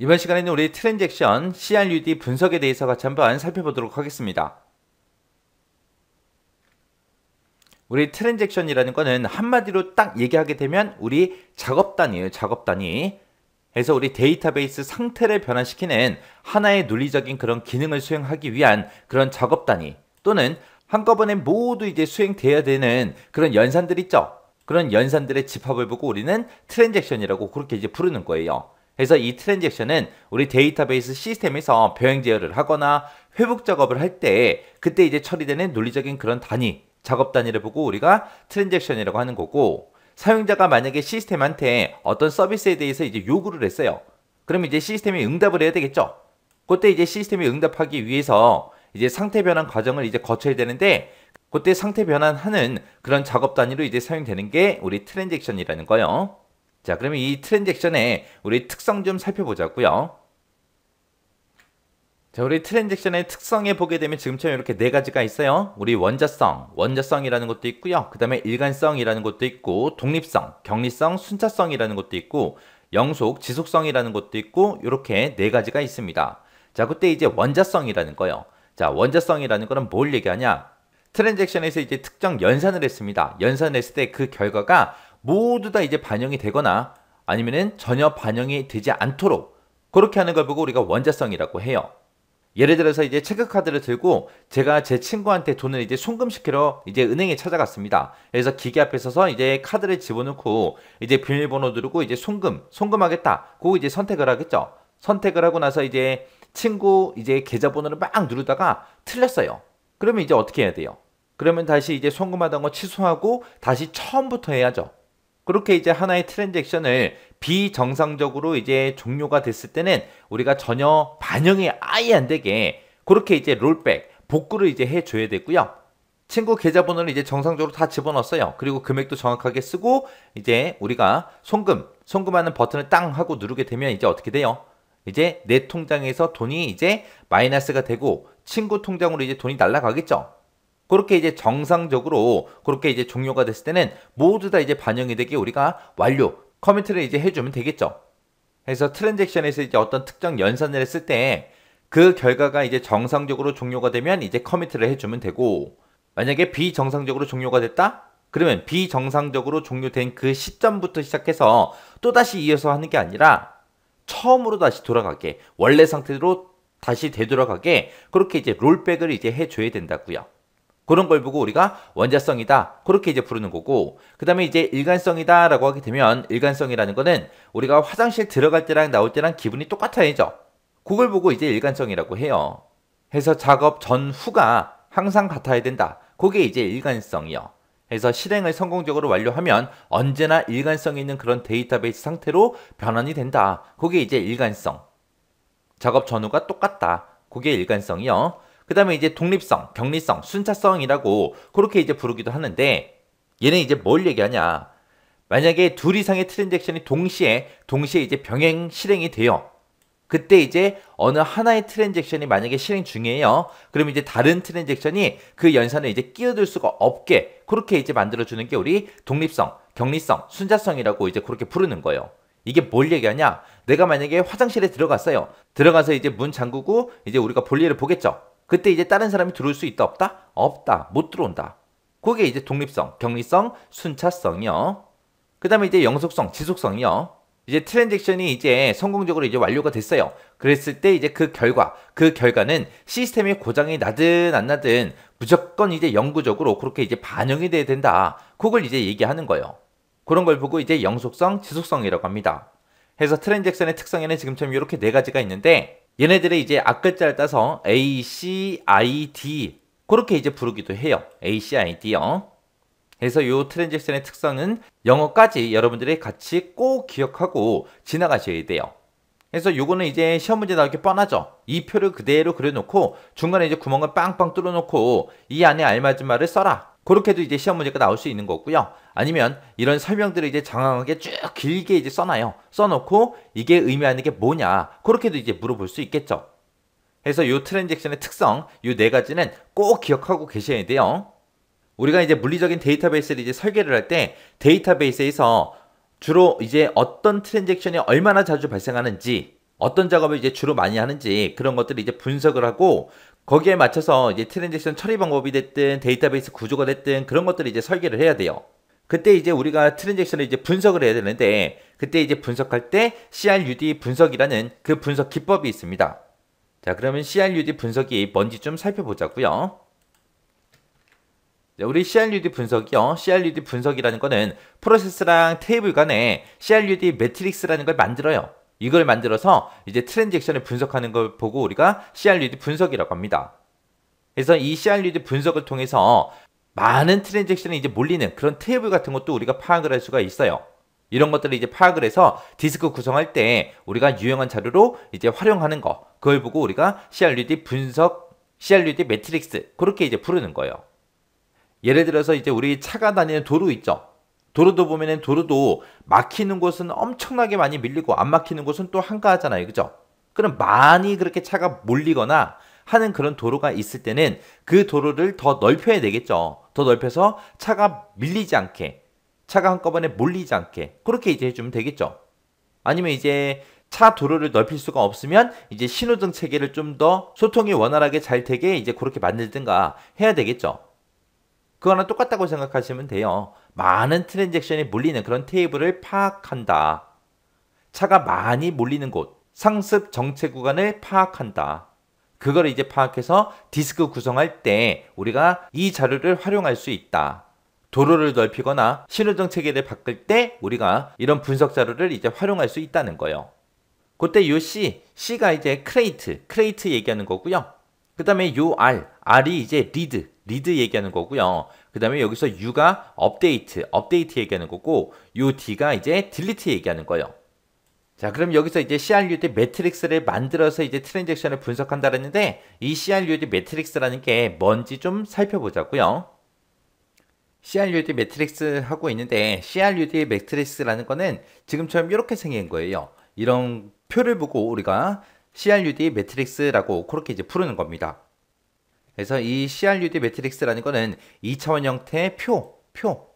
이번 시간에는 우리 트랜잭션 CRUD 분석에 대해서 같이 한번 살펴보도록 하겠습니다. 우리 트랜잭션이라는 거는 한마디로 딱 얘기하게 되면 우리 작업단이에요. 작업단위. 그래서 우리 데이터베이스 상태를 변환시키는 하나의 논리적인 그런 기능을 수행하기 위한 그런 작업단위, 또는 한꺼번에 모두 이제 수행돼야 되는 그런 연산들 있죠. 그런 연산들의 집합을 보고 우리는 트랜잭션이라고 그렇게 이제 부르는 거예요. 그래서 이 트랜잭션은 우리 데이터베이스 시스템에서 병행 제어를 하거나 회복 작업을 할 때 그때 이제 처리되는 논리적인 그런 단위, 작업 단위를 보고 우리가 트랜잭션이라고 하는 거고, 사용자가 만약에 시스템한테 어떤 서비스에 대해서 이제 요구를 했어요. 그럼 이제 시스템이 응답을 해야 되겠죠. 그때 이제 시스템이 응답하기 위해서 이제 상태 변환 과정을 이제 거쳐야 되는데, 그때 상태 변환하는 그런 작업 단위로 이제 사용되는 게 우리 트랜잭션이라는 거예요. 자, 그러면 이 트랜잭션의 우리 특성 좀 살펴보자고요. 자, 우리 트랜잭션의 특성에 보게 되면 지금처럼 이렇게 네 가지가 있어요. 우리 원자성이라는 것도 있고요. 그 다음에 일관성이라는 것도 있고, 독립성, 격리성, 순차성이라는 것도 있고, 영속, 지속성이라는 것도 있고, 이렇게 네 가지가 있습니다. 자, 그때 이제 원자성이라는 거요. 자, 원자성이라는 거는 뭘 얘기하냐? 트랜잭션에서 이제 특정 연산을 했습니다. 연산을 했을 때 그 결과가 모두 다 이제 반영이 되거나 아니면은 전혀 반영이 되지 않도록 그렇게 하는 걸 보고 우리가 원자성이라고 해요. 예를 들어서 이제 체크카드를 들고 제가 제 친구한테 돈을 이제 송금시키러 이제 은행에 찾아갔습니다. 그래서 기계 앞에 서서 이제 카드를 집어넣고 이제 비밀번호 누르고 이제 송금하겠다. 그거 이제 선택을 하겠죠. 선택을 하고 나서 이제 친구 이제 계좌번호를 막 누르다가 틀렸어요. 그러면 이제 어떻게 해야 돼요? 그러면 다시 이제 송금하던 거 취소하고 다시 처음부터 해야죠. 그렇게 이제 하나의 트랜잭션을 비정상적으로 이제 종료가 됐을 때는 우리가 전혀 반영이 아예 안 되게 그렇게 이제 롤백, 복구를 이제 해줘야 되고요. 친구 계좌번호를 이제 정상적으로 다 집어넣었어요. 그리고 금액도 정확하게 쓰고 이제 우리가 송금하는 버튼을 땅 하고 누르게 되면 이제 어떻게 돼요? 이제 내 통장에서 돈이 이제 마이너스가 되고 친구 통장으로 이제 돈이 날아가겠죠. 그렇게 이제 정상적으로 그렇게 이제 종료가 됐을 때는 모두 다 이제 반영이 되게 우리가 완료, 커미트를 이제 해주면 되겠죠. 그래서 트랜잭션에서 이제 어떤 특정 연산을 했을 때 그 결과가 이제 정상적으로 종료가 되면 이제 커미트를 해주면 되고, 만약에 비정상적으로 종료가 됐다? 그러면 비정상적으로 종료된 그 시점부터 시작해서 또다시 이어서 하는 게 아니라 처음으로 다시 돌아가게, 원래 상태로 다시 되돌아가게 그렇게 이제 롤백을 이제 해줘야 된다고요. 그런 걸 보고 우리가 원자성이다 그렇게 이제 부르는 거고, 그 다음에 이제 일관성이다 라고 하게 되면, 일관성이라는 거는 우리가 화장실 들어갈 때랑 나올 때랑 기분이 똑같아야죠. 그걸 보고 이제 일관성이라고 해요. 해서 작업 전후가 항상 같아야 된다, 그게 이제 일관성이요. 해서 실행을 성공적으로 완료하면 언제나 일관성 있는 그런 데이터베이스 상태로 변환이 된다, 그게 이제 일관성. 작업 전후가 똑같다, 그게 일관성이요. 그 다음에 이제 독립성, 격리성, 순차성이라고 그렇게 이제 부르기도 하는데, 얘는 이제 뭘 얘기하냐? 만약에 둘 이상의 트랜잭션이 동시에 이제 병행 실행이 돼요. 그때 이제 어느 하나의 트랜잭션이 만약에 실행 중이에요. 그럼 이제 다른 트랜잭션이 그 연산을 이제 끼어들 수가 없게 그렇게 이제 만들어주는 게 우리 독립성, 격리성, 순차성이라고 이제 그렇게 부르는 거예요. 이게 뭘 얘기하냐? 내가 만약에 화장실에 들어갔어요. 들어가서 이제 문 잠그고 이제 우리가 볼일을 보겠죠. 그때 이제 다른 사람이 들어올 수 있다 없다? 없다. 못 들어온다. 그게 이제 독립성, 격리성, 순차성이요. 그 다음에 이제 영속성, 지속성이요. 이제 트랜잭션이 이제 성공적으로 이제 완료가 됐어요. 그랬을 때 이제 그 결과는 시스템의 고장이 나든 안 나든 무조건 이제 영구적으로 그렇게 이제 반영이 돼야 된다. 그걸 이제 얘기하는 거예요. 그런 걸 보고 이제 영속성, 지속성이라고 합니다. 해서 트랜잭션의 특성에는 지금처럼 이렇게 네 가지가 있는데, 얘네들의 이제 앞글자를 따서 A, C, I, D 그렇게 이제 부르기도 해요. A, C, I, D요. 그래서 이 트랜잭션의 특성은 영어까지 여러분들이 같이 꼭 기억하고 지나가셔야 돼요. 그래서 요거는 이제 시험 문제 나오기 뻔하죠. 이 표를 그대로 그려놓고 중간에 이제 구멍을 빵빵 뚫어놓고 이 안에 알맞은 말을 써라. 그렇게도 이제 시험 문제가 나올 수 있는 거고요. 아니면 이런 설명들을 이제 장황하게 쭉 길게 이제 써놔요. 써놓고 이게 의미하는 게 뭐냐, 그렇게도 이제 물어볼 수 있겠죠. 그래서 이 트랜잭션의 특성, 이 네 가지는 꼭 기억하고 계셔야 돼요. 우리가 이제 물리적인 데이터베이스를 이제 설계를 할 때 데이터베이스에서 주로 이제 어떤 트랜잭션이 얼마나 자주 발생하는지, 어떤 작업을 이제 주로 많이 하는지 그런 것들을 이제 분석을 하고 거기에 맞춰서 이제 트랜잭션 처리 방법이 됐든 데이터베이스 구조가 됐든 그런 것들을 이제 설계를 해야 돼요. 그때 이제 우리가 트랜잭션을 이제 분석을 해야 되는데 그때 이제 분석할 때 CRUD 분석이라는 그 분석 기법이 있습니다. 자, 그러면 CRUD 분석이 뭔지 좀 살펴보자고요. 우리 CRUD 분석이요. CRUD 분석이라는 거는 프로세스랑 테이블 간에 CRUD 매트릭스라는 걸 만들어요. 이걸 만들어서 이제 트랜잭션을 분석하는 걸 보고 우리가 CRUD 분석이라고 합니다. 그래서 이 CRUD 분석을 통해서 많은 트랜잭션이 이제 몰리는 그런 테이블 같은 것도 우리가 파악을 할 수가 있어요. 이런 것들을 이제 파악을 해서 디스크 구성할 때 우리가 유용한 자료로 이제 활용하는 거. 그걸 보고 우리가 CRUD 분석, CRUD 매트릭스 그렇게 이제 부르는 거예요. 예를 들어서 이제 우리 차가 다니는 도로 있죠. 도로도 보면은 도로도 막히는 곳은 엄청나게 많이 밀리고 안 막히는 곳은 또 한가하잖아요. 그죠? 그럼 많이 그렇게 차가 몰리거나 하는 그런 도로가 있을 때는 그 도로를 더 넓혀야 되겠죠. 더 넓혀서 차가 밀리지 않게, 차가 한꺼번에 몰리지 않게 그렇게 이제 해주면 되겠죠. 아니면 이제 차 도로를 넓힐 수가 없으면 이제 신호등 체계를 좀 더 소통이 원활하게 잘 되게 이제 그렇게 만들든가 해야 되겠죠. 그거랑 똑같다고 생각하시면 돼요. 많은 트랜잭션이 몰리는 그런 테이블을 파악한다. 차가 많이 몰리는 곳, 상습 정체 구간을 파악한다. 그걸 이제 파악해서 디스크 구성할 때 우리가 이 자료를 활용할 수 있다. 도로를 넓히거나 신호등 체계를 바꿀 때 우리가 이런 분석 자료를 이제 활용할 수 있다는 거예요. 그때 요 C가 이제 크레이트 얘기하는 거고요. 그 다음에 요 R이 이제 리드 얘기하는 거고요. 그 다음에 여기서 U가 업데이트 얘기하는 거고, 요 D가 이제 딜리트 얘기하는 거예요. 자, 그럼 여기서 이제 CRUD 매트릭스를 만들어서 이제 트랜잭션을 분석한다 그랬는데, 이 CRUD 매트릭스라는 게 뭔지 좀 살펴보자고요. CRUD 매트릭스 하고 있는데, CRUD 매트릭스라는 거는 지금처럼 이렇게 생긴 거예요. 이런 표를 보고 우리가 CRUD 매트릭스라고 그렇게 이제 부르는 겁니다. 그래서 이 CRUD 매트릭스라는 거는 2차원 형태의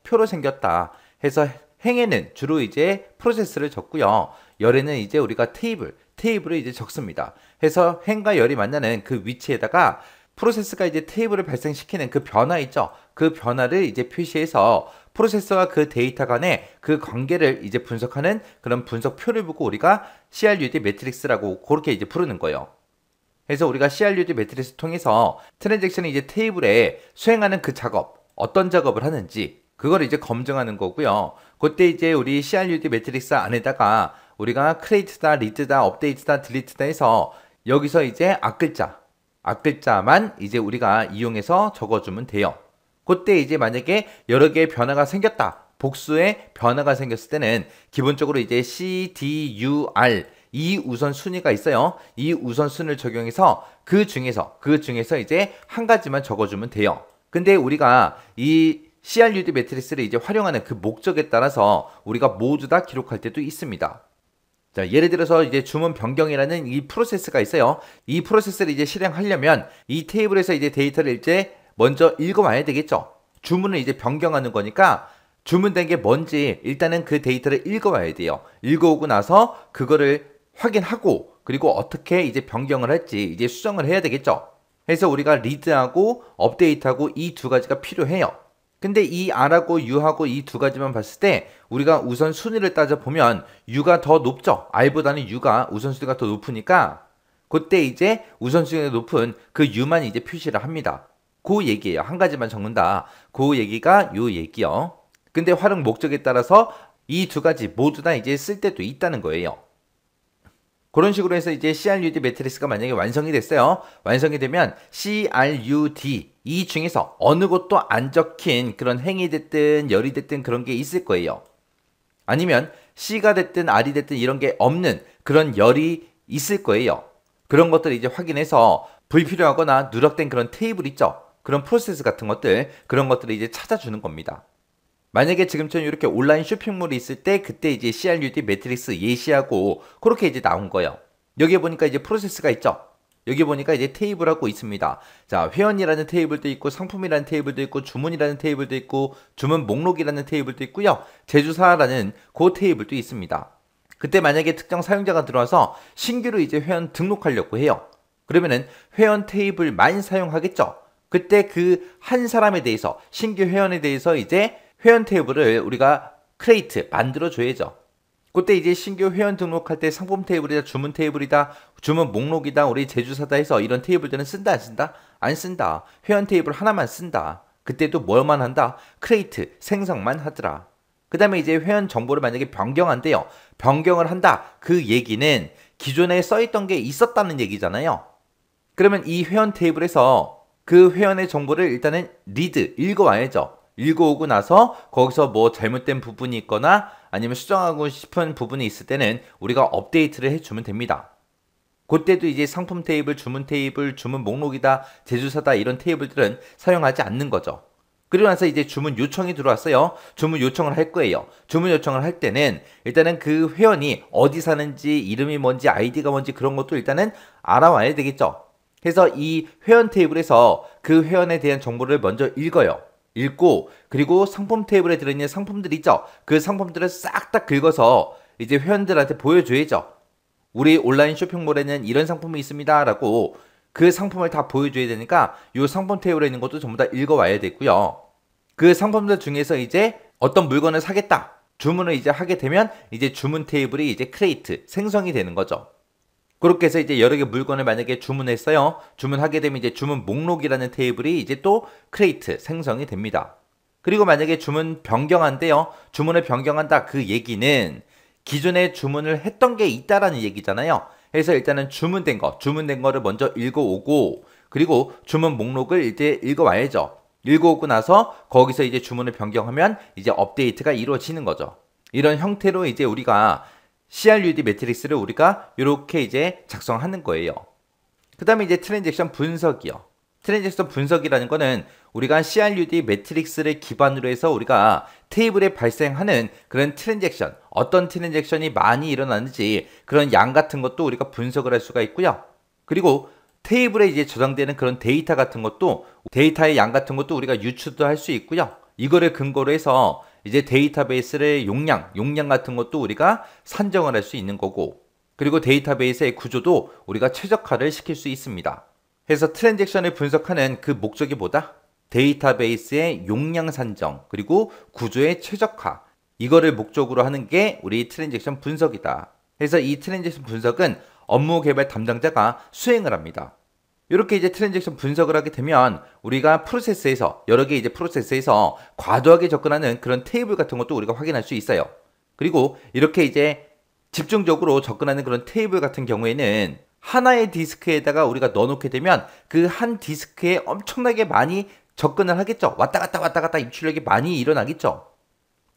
표로 생겼다. 해서 행에는 주로 이제 프로세스를 적고요. 열에는 이제 우리가 테이블을 이제 적습니다. 해서 행과 열이 만나는 그 위치에다가 프로세스가 이제 테이블을 발생시키는 그 변화 있죠. 그 변화를 이제 표시해서 프로세서와 그 데이터 간의 그 관계를 이제 분석하는 그런 분석표를 보고 우리가 CRUD 매트릭스라고 그렇게 이제 부르는 거예요. 그래서 우리가 CRUD 매트릭스 통해서 트랜잭션이 이제 테이블에 수행하는 그 작업, 어떤 작업을 하는지 그걸 이제 검증하는 거고요. 그때 이제 우리 CRUD 매트릭스 안에다가 우리가 크레이트다, 리드다, 업데이트다, 딜리트다 해서 여기서 이제 앞글자만 이제 우리가 이용해서 적어주면 돼요. 그때 이제 만약에 여러 개의 변화가 생겼다. 복수의 변화가 생겼을 때는 기본적으로 이제 C, D, U, R 이 우선순위가 있어요. 이 우선순위를 적용해서 그 중에서 이제 한 가지만 적어주면 돼요. 근데 우리가 이 CRUD 매트릭스를 이제 활용하는 그 목적에 따라서 우리가 모두 다 기록할 때도 있습니다. 자, 예를 들어서 이제 주문 변경이라는 이 프로세스가 있어요. 이 프로세스를 이제 실행하려면 이 테이블에서 이제 데이터를 이제 먼저 읽어와야 되겠죠. 주문을 이제 변경하는 거니까 주문된 게 뭔지 일단은 그 데이터를 읽어와야 돼요. 읽어오고 나서 그거를 확인하고 그리고 어떻게 이제 변경을 할지 이제 수정을 해야 되겠죠. 그래서 우리가 리드하고 업데이트하고 이 두 가지가 필요해요. 근데 이 R하고 U하고 이 두 가지만 봤을 때 우리가 우선 순위를 따져보면 U가 더 높죠. R보다는 U가 우선순위가 더 높으니까 그때 이제 우선순위가 높은 그 U만 이제 표시를 합니다. 그 얘기예요. 한 가지만 적는다. 그 얘기가 요 얘기요. 근데 활용 목적에 따라서 이 두 가지 모두 다 이제 쓸 때도 있다는 거예요. 그런 식으로 해서 이제 CRUD 매트릭스가 만약에 완성이 됐어요. 완성이 되면 CRUD 이 중에서 어느 곳도 안 적힌 그런 행이 됐든 열이 됐든 그런 게 있을 거예요. 아니면 C가 됐든 R이 됐든 이런 게 없는 그런 열이 있을 거예요. 그런 것들을 이제 확인해서 불필요하거나 누락된 그런 테이블 있죠. 그런 프로세스 같은 것들, 그런 것들을 이제 찾아주는 겁니다. 만약에 지금처럼 이렇게 온라인 쇼핑몰이 있을 때 그때 이제 CRUD 매트릭스 예시하고 그렇게 이제 나온 거예요. 여기에 보니까 이제 프로세스가 있죠. 여기 보니까 이제 테이블하고 있습니다. 자, 회원이라는 테이블도 있고 상품이라는 테이블도 있고 주문이라는 테이블도 있고 주문 목록이라는 테이블도 있고요. 제조사라는 그 테이블도 있습니다. 그때 만약에 특정 사용자가 들어와서 신규로 이제 회원 등록하려고 해요. 그러면은 회원 테이블만 사용하겠죠. 그때 그 한 사람에 대해서, 신규 회원에 대해서 이제 회원 테이블을 우리가 크리에이트 만들어 줘야죠. 그때 이제 신규 회원 등록할 때 상품 테이블이다, 주문 테이블이다, 주문 목록이다, 우리 제조사다 해서 이런 테이블들은 쓴다 안 쓴다? 안 쓴다. 회원 테이블 하나만 쓴다. 그때도 뭘만 한다? 크리에이트, 생성만 하더라. 그 다음에 이제 회원 정보를 만약에 변경한대요. 변경을 한다. 그 얘기는 기존에 써있던 게 있었다는 얘기잖아요. 그러면 이 회원 테이블에서 그 회원의 정보를 일단은 리드, 읽어와야죠. 읽어오고 나서 거기서 뭐 잘못된 부분이 있거나 아니면 수정하고 싶은 부분이 있을 때는 우리가 업데이트를 해주면 됩니다. 그때도 이제 상품 테이블, 주문 목록이다, 제조사다 이런 테이블들은 사용하지 않는 거죠. 그리고 나서 이제 주문 요청이 들어왔어요. 주문 요청을 할 거예요. 주문 요청을 할 때는 일단은 그 회원이 어디 사는지, 이름이 뭔지, 아이디가 뭔지 그런 것도 일단은 알아와야 되겠죠. 그래서 이 회원 테이블에서 그 회원에 대한 정보를 먼저 읽어요. 읽고 그리고 상품 테이블에 들어있는 상품들 있죠. 그 상품들을 싹 다 긁어서 이제 회원들한테 보여줘야죠. 우리 온라인 쇼핑몰에는 이런 상품이 있습니다 라고 그 상품을 다 보여줘야 되니까 이 상품 테이블에 있는 것도 전부 다 읽어와야 되고요. 그 상품들 중에서 이제 어떤 물건을 사겠다 주문을 이제 하게 되면 이제 주문 테이블이 이제 크리에이트 생성이 되는 거죠. 그렇게 해서 이제 여러 개 물건을 만약에 주문했어요. 주문하게 되면 이제 주문 목록이라는 테이블이 이제 또 크리에이트 생성이 됩니다. 그리고 만약에 주문 변경한대요. 주문을 변경한다. 그 얘기는 기존에 주문을 했던 게 있다라는 얘기잖아요. 그래서 일단은 주문된 거를 먼저 읽어오고 그리고 주문 목록을 이제 읽어와야죠. 읽어오고 나서 거기서 이제 주문을 변경하면 이제 업데이트가 이루어지는 거죠. 이런 형태로 이제 우리가 CRUD 매트릭스를 우리가 이렇게 이제 작성하는 거예요. 그 다음에 이제 트랜잭션 분석이요. 트랜잭션 분석이라는 거는 우리가 CRUD 매트릭스를 기반으로 해서 우리가 테이블에 발생하는 그런 트랜잭션, 어떤 트랜잭션이 많이 일어나는지 그런 양 같은 것도 우리가 분석을 할 수가 있고요. 그리고 테이블에 이제 저장되는 그런 데이터 같은 것도, 데이터의 양 같은 것도 우리가 유추도 할 수 있고요. 이거를 근거로 해서 이제 데이터베이스의 용량 같은 것도 우리가 산정을 할 수 있는 거고, 그리고 데이터베이스의 구조도 우리가 최적화를 시킬 수 있습니다. 그래서 트랜잭션을 분석하는 그 목적이 뭐다? 데이터베이스의 용량 산정, 그리고 구조의 최적화, 이거를 목적으로 하는 게 우리 트랜잭션 분석이다. 그래서 이 트랜잭션 분석은 업무 개발 담당자가 수행을 합니다. 이렇게 이제 트랜잭션 분석을 하게 되면 우리가 프로세스에서 여러 개 이제 프로세스에서 과도하게 접근하는 그런 테이블 같은 것도 우리가 확인할 수 있어요. 그리고 이렇게 이제 집중적으로 접근하는 그런 테이블 같은 경우에는 하나의 디스크에다가 우리가 넣어놓게 되면 그 한 디스크에 엄청나게 많이 접근을 하겠죠. 왔다 갔다 입출력이 많이 일어나겠죠.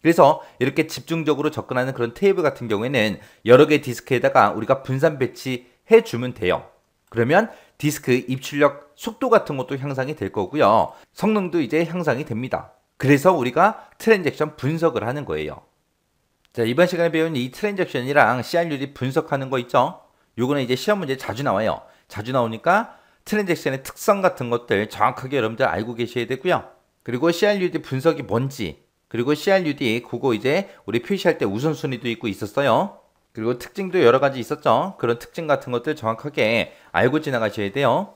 그래서 이렇게 집중적으로 접근하는 그런 테이블 같은 경우에는 여러 개 디스크에다가 우리가 분산 배치해 주면 돼요. 그러면 디스크 입출력 속도 같은 것도 향상이 될 거고요. 성능도 이제 향상이 됩니다. 그래서 우리가 트랜잭션 분석을 하는 거예요. 자, 이번 시간에 배운 이 트랜잭션이랑 CRUD 분석하는 거 있죠? 요거는 이제 시험 문제 자주 나와요. 자주 나오니까 트랜잭션의 특성 같은 것들 정확하게 여러분들 알고 계셔야 되고요. 그리고 CRUD 분석이 뭔지, 그리고 CRUD 그거 이제 우리 표시할 때 우선순위도 있고 있었어요. 그리고 특징도 여러 가지 있었죠. 그런 특징 같은 것들 정확하게 알고 지나가셔야 돼요.